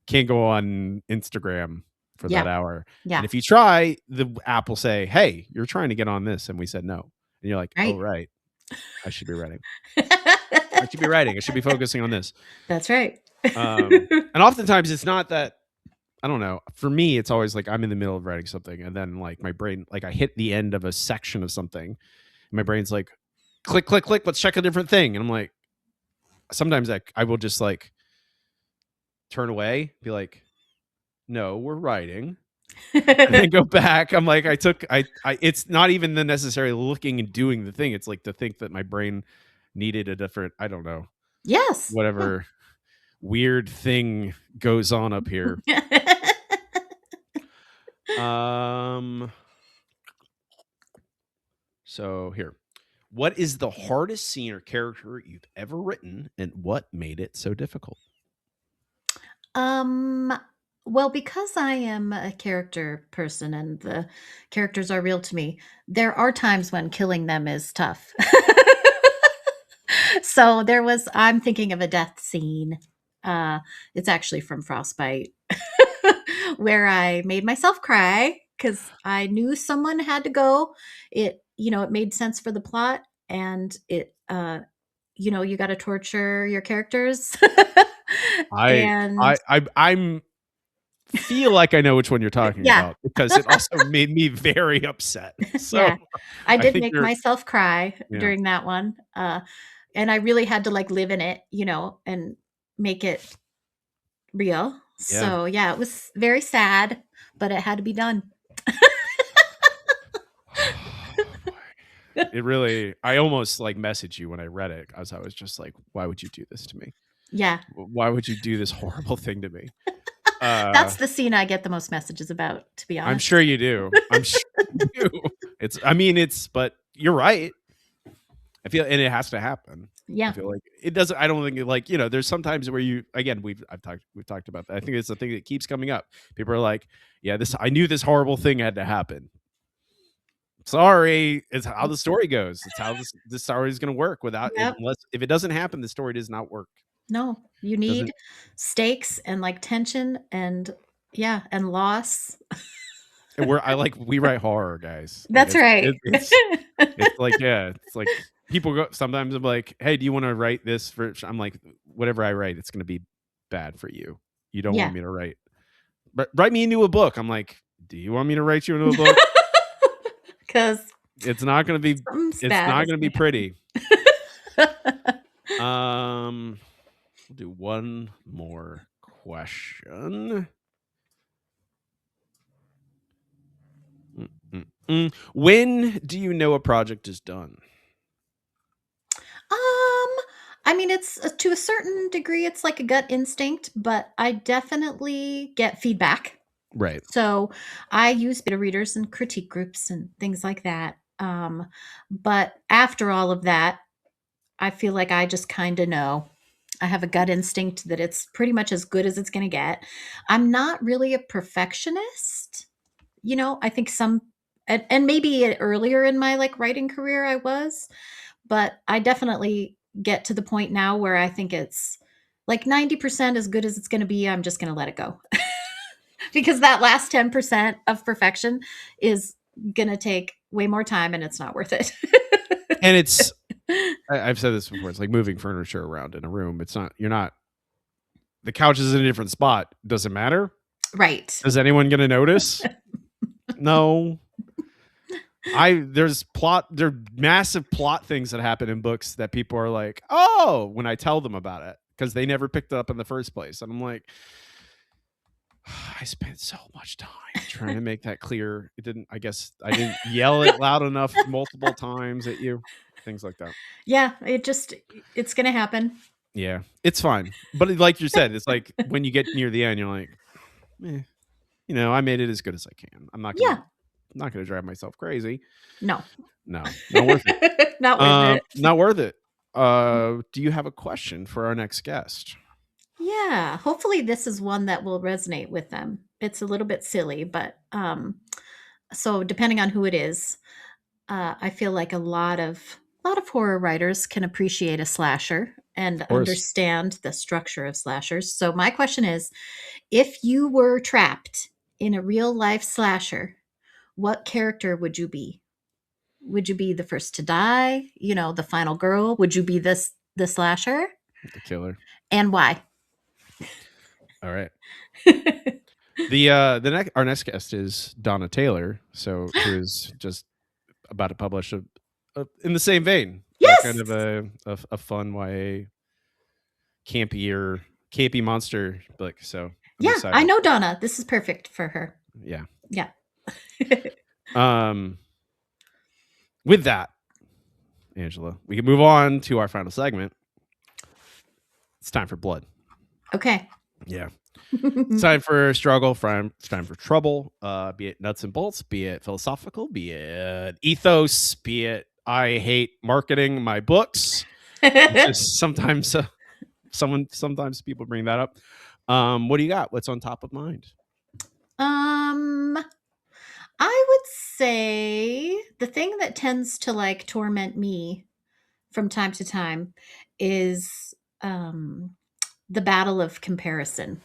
can't go on Instagram for that Yeah. hour. And Yeah. if you try, the app will say, hey, you're trying to get on this. And we said no. And you're like, oh, Right. right. I should be writing. I should be writing. I should be focusing on this. That's right. And oftentimes it's not that, I don't know. For me, it's always like I'm in the middle of writing something, and then, like, my brain, like, I hit the end of a section of something, and my brain's like, click, click, click. Let's check a different thing. And I'm like, sometimes I will just, like, turn away, be like, no, we're writing, and then go back. I'm like, it's not even the necessarily looking and doing the thing. It's like to think that my brain needed a different, I don't know, Yes. Yeah. whatever weird thing goes on up here. Um, so here. What is the hardest scene or character you've ever written, and what made it so difficult? Um, well, because I am a character person and the characters are real to me, there are times when killing them is tough. So I'm thinking of a death scene. Uh, it's actually from Frostbite, where I made myself cry because I knew someone had to go. It made sense for the plot, and you got to torture your characters. I And I'm feel like I know which one you're talking yeah, about, because it also made me very upset. So yeah, I I did think make you're, myself cry yeah, during that one. And I really had to like live in it, and make it real. yeah. So yeah, it was very sad, but it had to be done. Oh, boy. It really I almost, like, messaged you when I read it, as I was just like, "Why would you do this to me? Yeah, Why would you do this horrible thing to me?" Uh, that's the scene I get the most messages about, to be I'm sure honest. you do. I'm sure you do. It's I mean, it's but you're right. I feel and it has to happen. I Yeah, feel like it doesn't I don't think it like, there's sometimes where you again, we've talked about that. I think it's the thing that keeps coming up. People are like, "Yeah, this I knew this horrible thing had to happen." Sorry, it's how the story goes. It's how this story is gonna work without yep. unless if it doesn't happen, the story does not work. No, you Doesn't need stakes and, like, tension and yeah, and loss. and we write horror, guys. Like That's right. it's like, yeah, it's like people go sometimes I'm like, "Hey, do you wanna write this for" I'm like, "Whatever I write, it's gonna be bad for you. You don't want Yeah. me to write but write me into a book." I'm like, "Do you want me to write you into a book? 'Cause It's not gonna be something's it's bad not is gonna be pretty." gonna Um, we'll do one more question. Mm, When do you know a project is done? I mean, it's to a certain degree, it's like a gut instinct, but I definitely get feedback. Right. So I use beta readers and critique groups and things like that. But after all of that, I feel like I just kind of know. I have a gut instinct that it's pretty much as good as it's going to get. I'm not really a perfectionist. I think and maybe earlier in my like writing career I was, but I definitely get to the point now where I think it's like 90% as good as it's going to be. I'm just going to let it go because that last 10% of perfection is going to take way more time and it's not worth it. And it's I've said this before. It's like moving furniture around in a room. It's not you're not the couch is in a different spot. Does it matter? Right. Is anyone gonna notice? No. There are massive plot things that happen in books that people are like, oh, when I tell them about it, because they never picked it up in the first place. And I'm like, I spent so much time trying to make that clear. It didn't, I guess I didn't yell it loud enough multiple times at you. Things like that. Yeah, it's going to happen. Yeah. It's fine. But like you said, it's like when you get near the end, you're like, eh, I made it as good as I can. Yeah. Not gonna drive myself crazy. No. No, not worth it. Not worth it. Not worth it. Do you have a question for our next guest? Yeah, hopefully this is one that will resonate with them. It's a little bit silly, but so depending on who it is, I feel like a lot of horror writers can appreciate a slasher and Of course. understand the structure of slashers. So my question is, if you were trapped in a real life slasher, what character would you be? Would you be the first to die? The final girl? Would you be the slasher? The killer. And why? All right. The next our next guest is Donna Taylor, who is just about to publish a in the same vein, kind Yes. of a fun YA campy monster book. So I'm Yeah, I excited. know Donna. This is perfect for her. Yeah. Yeah. Um with that, Angela, we can move on to our final segment. It's time for blood. Okay. Yeah. It's time for struggle, it's time for trouble, be it nuts and bolts, be it philosophical, be it ethos, be it I hate marketing my books, which is sometimes sometimes people bring that up. What do you got? What's on top of mind? um I would say the thing that tends to like torment me from time to time is the battle of comparison,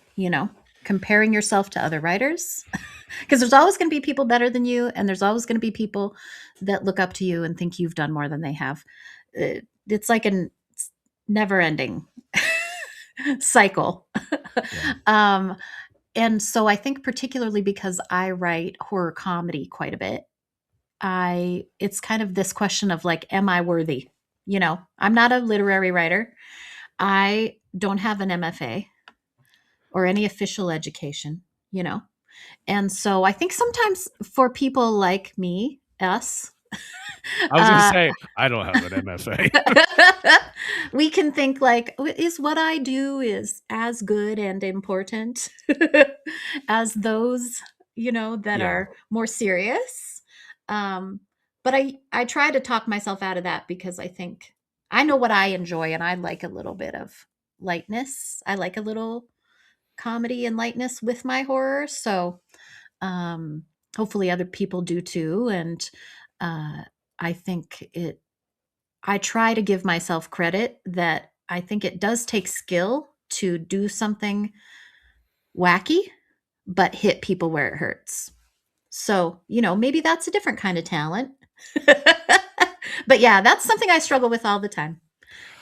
comparing yourself to other writers. Because there's always going to be people better than you, and there's always going to be people that look up to you and think you've done more than they have. It's like a never ending cycle. Yeah. um, and so I think particularly because I write horror comedy quite a bit, it's kind of this question of like, am I worthy? I'm not a literary writer. I don't have an MFA or any official education, you know. And so I think sometimes for people like me, us, I was gonna Uh, say, I don't have an MFA. we can think like, Is what I do is as good and important as those, that Yeah. are more serious?" Um, but I try to talk myself out of that because I think I know what I enjoy, and I like a little bit of lightness. I like a little comedy and lightness with my horror, so, um, hopefully other people do too, and, uh, I think I try to give myself credit that I think it does take skill to do something wacky, but hit people where it hurts. So, maybe that's a different kind of talent. But yeah, that's something I struggle with all the time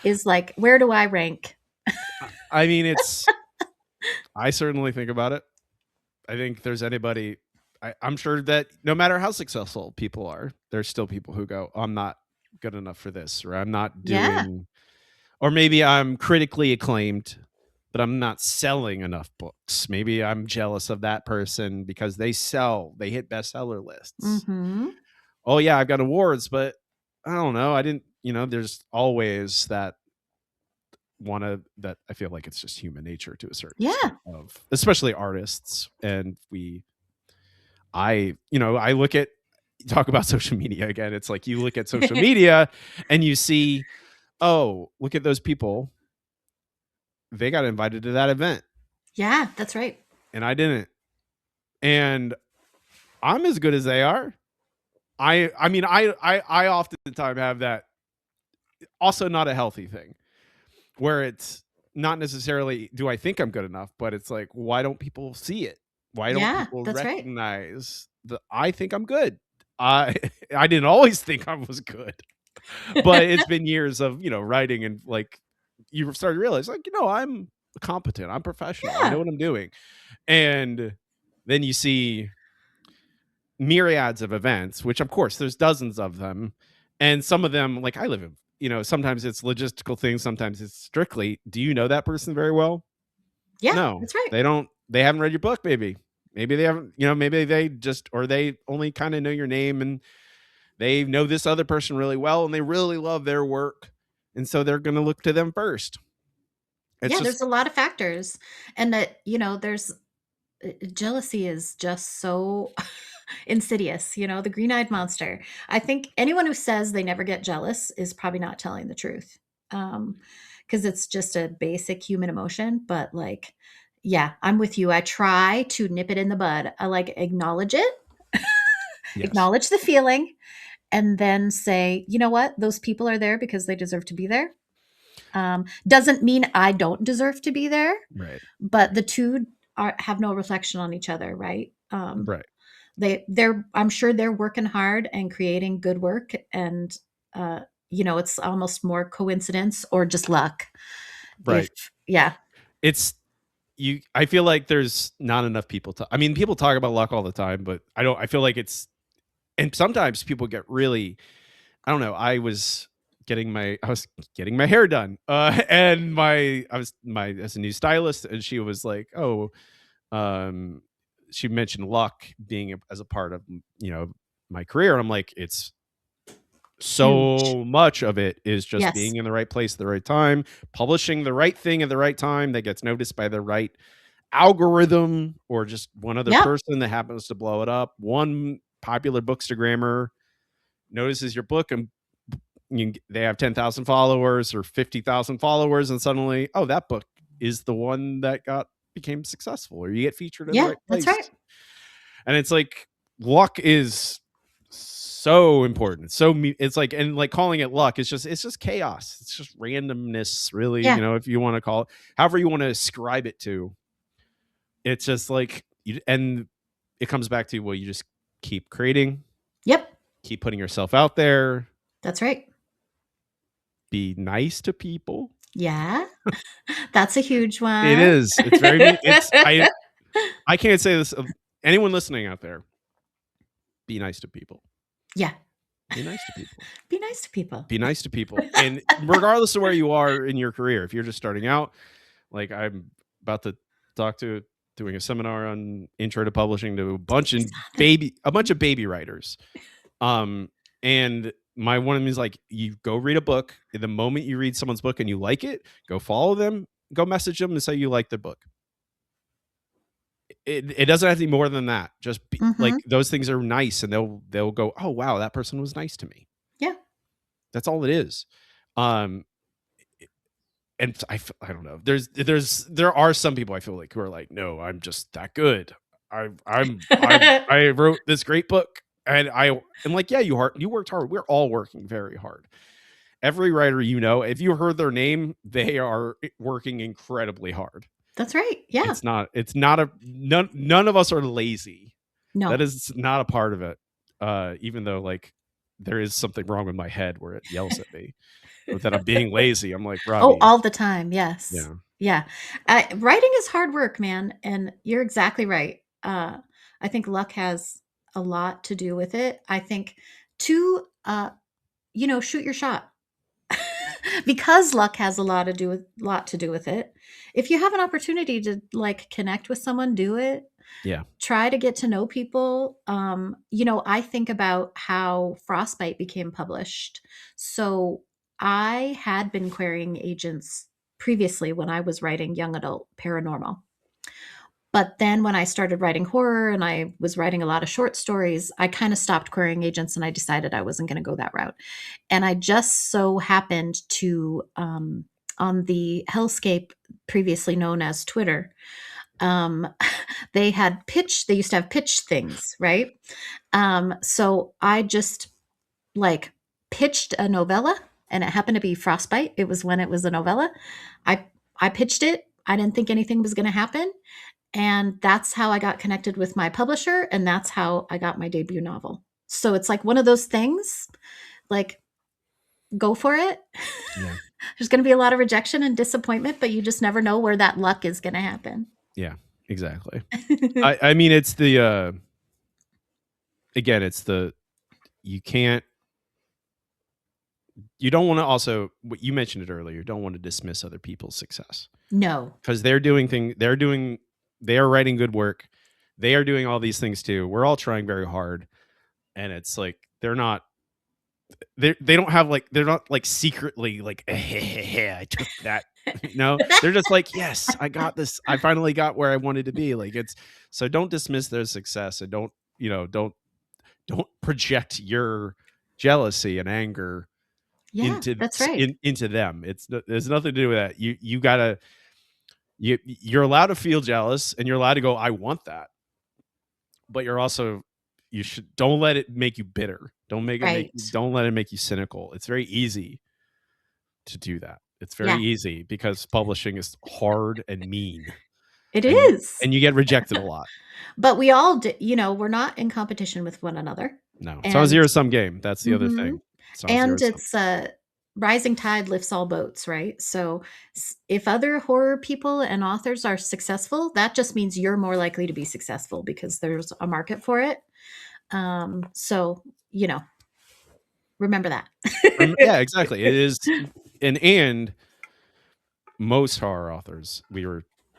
is like, where do I rank? I mean, it's I certainly think about it. I think there's anybody I'm sure that no matter how successful people are, there's still people who go, I'm not good enough for this, or I'm not Yeah. doing, or maybe I'm critically acclaimed, but I'm not selling enough books. Maybe I'm jealous of that person because they hit bestseller lists. Mhm. Oh yeah, I've got awards, but I don't know. I didn't, there's always that that I feel like it's just human nature to a certain extent Yeah. of especially artists. And I look at talk about social media again. It's like you look at social media and you see, oh, look at those people. They got invited to that event Yeah, that's right. and I didn't. And I'm as good as they are. I mean I oftentimes have that, also not a healthy thing, where it's not necessarily do I think I'm good enough, but it's like, why don't people see it? Why don't Yeah, people that's right. recognize that I think I'm good? I I didn't always think I was good, but it's been years of writing, and like you start to realize, like, I'm competent, I'm professional, I know Yeah. what I'm doing, and then you see myriads of events, which of course there's dozens of them. And some of them, like I live in, sometimes it's logistical things, sometimes it's strictly, do you know that person very well? Yeah, No, that's right. they haven't read your book, maybe. Maybe they haven't, maybe they just, or they only kind of know your name and they know this other person really well and they really love their work. And so they're going to look to them first. It's Yeah, just, there's a lot of factors, and that, there's jealousy is just so insidious, the green-eyed monster. I think anyone who says they never get jealous is probably not telling the truth. Because it's just a basic human emotion, but, like, yeah, I'm with you. I try to nip it in the bud. I, like, acknowledge it, yes, acknowledge the feeling, and then say, "You know what? Those people are there because they deserve to be there." Doesn't mean I don't deserve to be there, right, but the 2 have no reflection on each other, right? right, They're I'm sure they're working hard and creating good work, and, uh, it's almost more coincidence or just luck. If right. Yeah. It's I feel like there's not enough people to I mean, people talk about luck all the time, but I feel like it's and sometimes people get really I don't know, I was getting my hair done. And I was my as a new stylist and she was like, "Oh, um she mentioned luck being as a part of, my career." And I'm like, "It's Huge. so much of it is just Yes. being in the right place at the right time, publishing the right thing at the right time that gets noticed by the right algorithm or just one other Yep. person that happens to blow it up. One popular bookstagrammer notices your book and they have 10,000 followers or 50,000 followers and suddenly, oh, that book is the one that became successful or you get featured in the Yeah, right that's right. place. And it's like luck is so important. It's like and like calling it luck is it's just chaos. It's just randomness really, Yeah. if you want to call it however you want to ascribe it to. It's just like and it comes back to, well, you just keep creating, Yep. keep putting yourself out there, That's right. be nice to people. Yeah. That's a huge It one. is. It's very me. I can't say this of anyone listening out there. Be nice to people. Yeah. Be nice to people. Be nice to people. Be nice to people. And regardless of where you are in your career, if you're just starting out, like I'm about to talk to doing a seminar on intro to publishing to a bunch of baby writers. Um And my one of them is like, you go read a book. The moment you read someone's book and you like it, go follow them, go message them and say you like the book. It doesn't have to be more than that. Just be, like Mhm. those things are nice, and they'll go, oh wow, that person was nice to me. Yeah. That's all it is. Um, and I don't know. There are some people I feel like who are like, no, I'm just that good. I wrote this great book, and I'm like, yeah, you worked hard. We're all working very hard. Every writer you know, if you heard their name, they are working incredibly hard. That's right. Yeah. It's not a none of us are lazy. That No. is not a part of it. Even though like there is something wrong with my head where it yells at me that I'm being lazy. I'm like, Oh, Robbie, all the time, yes. yeah, Yeah. Writing is hard work, man, and you're exactly right. I think luck has a lot to do with it. I think to, shoot your shot. Because luck has a lot to do with it. If you have an opportunity to, like, connect with someone, do it. yeah, Try to get to know people. I think about how Frostbite became published. So I had been querying agents previously when I was writing young adult paranormal. But then when I started writing horror and I was writing a lot of short stories, I kind of stopped querying agents and I decided I wasn't going to go that route. And I just so happened to, on the hellscape previously known as Twitter, um, they used to have pitch things, right? So I just like pitched a novella and it happened to be Frostbite. It was when it was a novella. I I pitched it. I didn't think anything was going to happen. And that's how I got connected with my publisher. And that's how I got my debut novel. So it's like one of those things, like, go for it. yeah, There's going to be a lot of rejection and disappointment, but you just never know where that luck is going to happen. yeah, exactly. I mean, it's the again, it's the you can't you don't want to also what you mentioned it earlier. You don't want to dismiss other people's success No. because they are writing good work. They are doing all these things too. We're all trying very hard, and it's like they don't have like they're not like secretly like I took that. No, they're just like, yes, I got this. I finally got where I wanted to be. Like it's so don't dismiss their success and don't don't project your jealousy and anger Yeah, that's right. into them. There's nothing to do with that. You gotta you're allowed to feel jealous and you're allowed to go, I want that, but you're also you should don't let it make you bitter. Right. Don't let it make you cynical. It's very easy to do that. It's very Yeah, easy because publishing is hard and mean, it and is. you get rejected a lot. But we all, we're not in competition with one another. No, it's not a And zero sum game. That's the other mhm, thing. It's not a zero and sum. it's rising tide lifts all boats, right? So if other horror people and authors are successful, that just means you're more likely to be successful because there's a market for it. So, remember that. Yeah, exactly. It is, and most horror authors,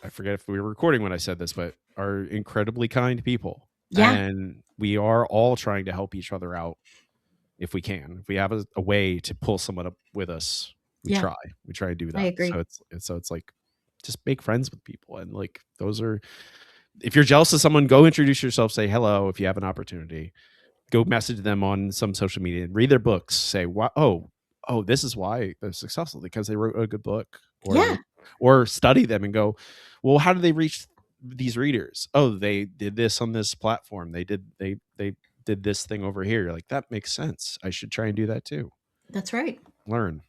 I forget if we were recording when I said this, but are incredibly kind people, Yeah, and we are all trying to help each other out if we can. If we have a way to pull someone up with us, we yeah, try. We try to do I that. agree. So it's like just make friends with people, and like those are if you're jealous of someone, go introduce yourself, say hello if you have an opportunity, go message them on some social media, read their books, say, "Wow, oh, this is why they're successful because they wrote a good book," Yeah, or study them and go, "Well, how do they reach these readers? Oh, they did this on this platform. They did this thing over here." You're like, "That makes sense. I should try and do that too." that's right. Learn.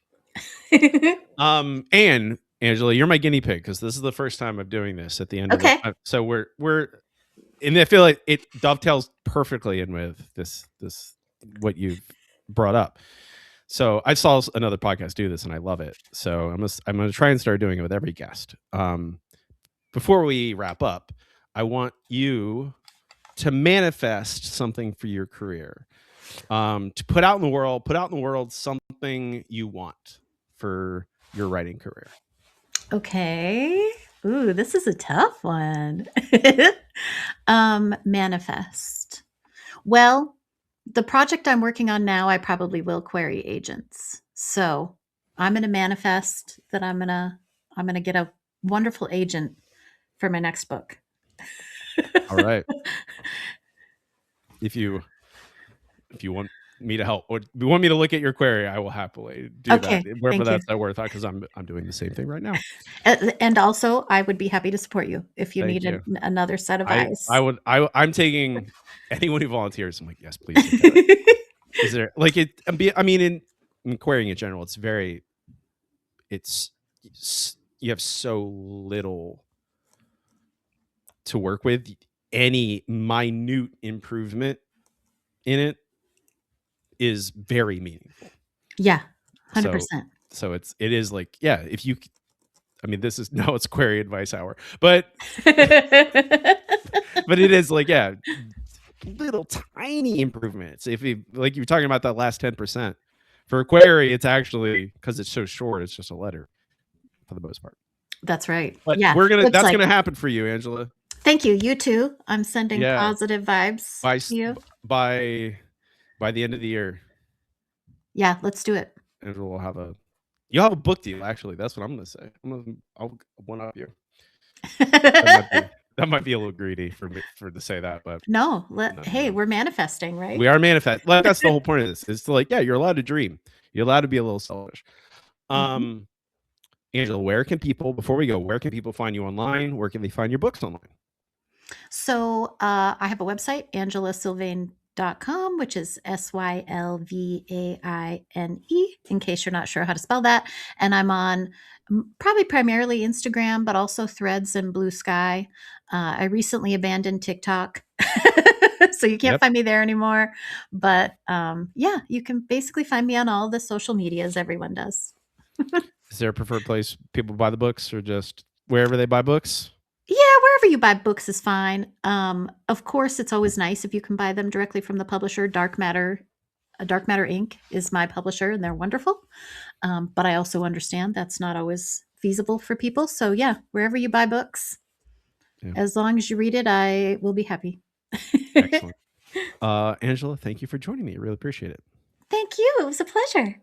And Angela, you're my guinea pig because this is the first time I'm doing this at the end of the. Okay. So we're and I feel like it dovetails perfectly in with this what you've brought up. So I saw another podcast do this and I love it. So I'm gonna try and start doing it with every guest. Before we wrap up, I want you to manifest something for your career. To put out in the world something you want for your writing career. Okay. Ooh, this is a tough one. Manifest. Well, The project I'm working on now, I probably will query agents. So I'm going to manifest that I'm going to get a wonderful agent for my next book. All right. If you want me to help or you want me to look at your query, I will happily do that, Okay, wherever thank you. that's at worth, because I'm doing the same thing right now. And also, I would be happy to support you if you Thank need you. another set of I eyes. would I'm taking anyone who volunteers. I'm like, yes, please look at it. Is there like it? I mean, in querying in general, it's you have so little to work with. Any minute improvement in it is very meaningful. Yeah, So 100%. it is like, yeah, if you I mean, this is no, it's query advice hour, but it is like, yeah, little tiny improvements. If you like, you're talking about that last 10% for a query, it's actually because it's so short, it's just a letter for the most part. That's right. But Yeah, it's that's like, gonna happen for you, Angela. thank you. You too. I'm sending Yeah, positive vibes by to you. by the end of the year, Yeah, let's do it. Angela will have a you'll have a book deal. Actually, that's what I'm gonna say. I'll one up you. That might be a little greedy for me for to say that, but No, no, hey, we're manifesting, right? we are manifest. Like, that's the whole point of this. It's to like, yeah, you're allowed to dream. You're allowed to be a little selfish. Mhm. Um, Angela, where can people before we go? Where can people find you online? Where can they find your books online? So I have a website, angelasylvaine.com, which is Sylvaine, in case you're not sure how to spell that. And I'm on probably primarily Instagram, but also Threads and Blue Sky. I recently abandoned TikTok. So you can't Yep. find me there anymore. But yeah, you can basically find me on all the social medias everyone does. Is there a preferred place people buy the books, or just wherever they buy books? Yeah, wherever you buy books is fine. Of course, it's always nice if you can buy them directly from the publisher. Dark Matter Inc. is my publisher, and they're wonderful. But I also understand that's not always feasible for people. So yeah, wherever you buy books, Yeah, as long as you read it, I will be happy. excellent. Angela, thank you for joining me. I really appreciate it. Thank you. It was a pleasure.